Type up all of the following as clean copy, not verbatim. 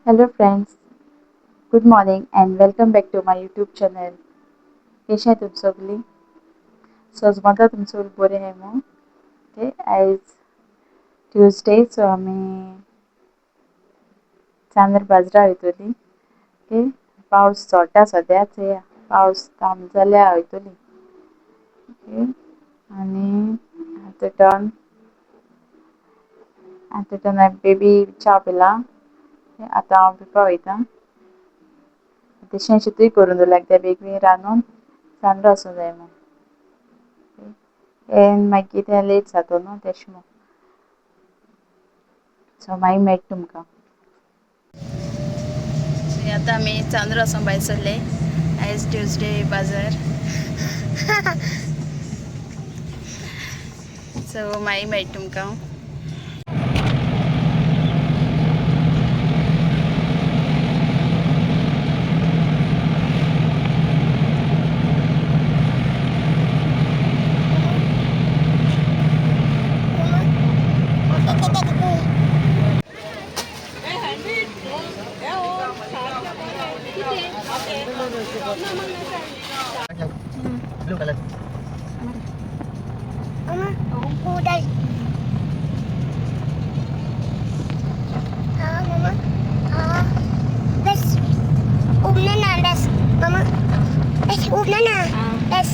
Hello friends, good morning and welcome back to my YouTube channel. कशे आहे तुम्ही सगळी? सोज म्हणता तुमचं सगळं बरें आहे मग? ओके, आयज ट्यूजडे सो आमी चांदर बाजरा वयतली. ओके, पावस चोडटा सद्याच पावस थांब जाल्यार वयतली. ओके, आनी आतां बेबी च्या पिला. आतां हांव पिवपा वयता. शेणशीतूय करून दवरला कित्याक बेगीन रांदून चांदरो वचूंक जाय म्हूण. मागीर तें लेट जाता न्हू तेश म्हूण. सो मागीर मेळटा तुमकां. आतां आमी चांदरो वचूंक भायर सरले. आयज ट्यूजडे बाजार. सो मागीर मेळटा तुमकां. Blue color. Mama, udah. Mama. Bes. Ubna bes. Mama. Bes ubna bes.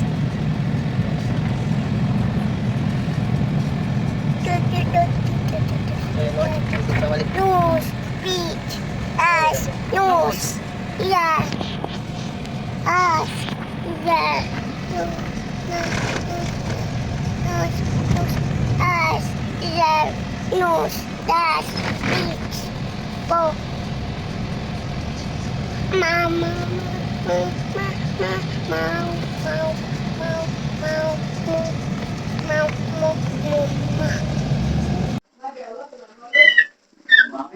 Nose, beach, eyes, nose, ears, eyes, ears, eyes, ears, nose, eyes, beach, bow. Mama,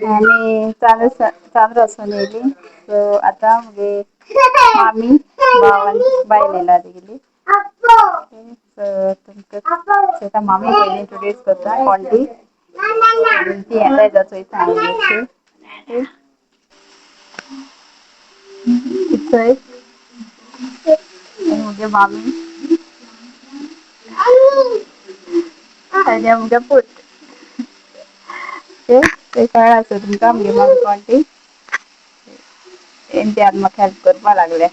आनी चांदरो वचून येयली. सो आतां मुगे मामी भावान बायल येयला तेगेली. सो तुमकां मामी पयली इंट्रोड्यूस करता कोण ती. ती येताय जाल्यार चोयता हांव. चोय मुगे मामी आनी मुगे पूत. ते कळ्ळा सो तुमकां मुगे मामी कोण ती. ती आतां म्हाका हेल्प करपा लागल्या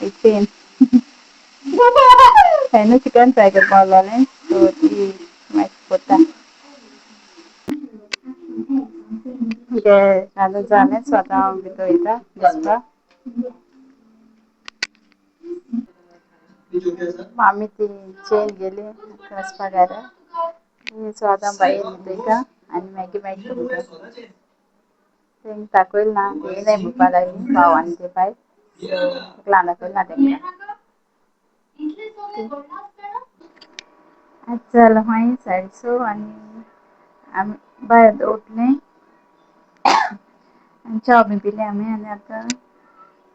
इतून. हांवें चिकन फ्राय करपा लागलोलें सो ती म्हाका कोत्ता. जालें सो आतां हांव भितर वयता न्हिदपा. मामी ती चेन गेली वचपा घरा. सो आतां भायर न्हिदयता आनी मागीर मेळटा तुमकां. तेंक दाखयल ना येयनाय म्हणपा लागलीं भाव आनी ते बायल. सो ल्हान दाखयल ना तेंकां. आज जाल मागीर 6:30 आनी आमी भायर दोवरलें. आनी च्या बी पिलें आमी आनी आतां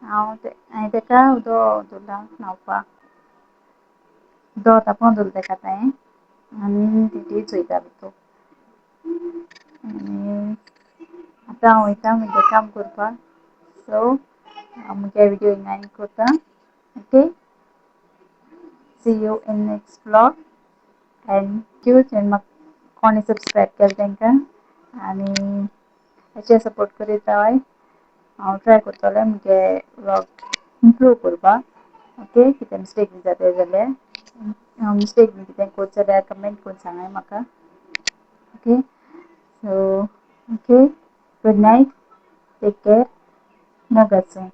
हांवें तेका उदक दवरलां न्हावपा. उदक तापोवन दवरलें तेका आतां हांवें आनी टी चोयता भितर. आनी आतां हांव वयता म्हजें काम करपा. सो हांव म्हगे विडियो हिंगा एंड कोता. Okay. See you in next vlog and म्हाका कोणी सबस्क्रायब केलें तेंकां आनी अशें सपोर्ट करीत रावाय. हांव ट्राय करतलें मुगे व्लॉग इम्प्रूव करपा. ओके, कितें मिस्टेक बी जाताय जाल्यार मिस्टेक बी कितें कोत जाल्यार कमेंट करून सांगाय म्हाका. Okay, so okay, good night, take care, मोगाचें.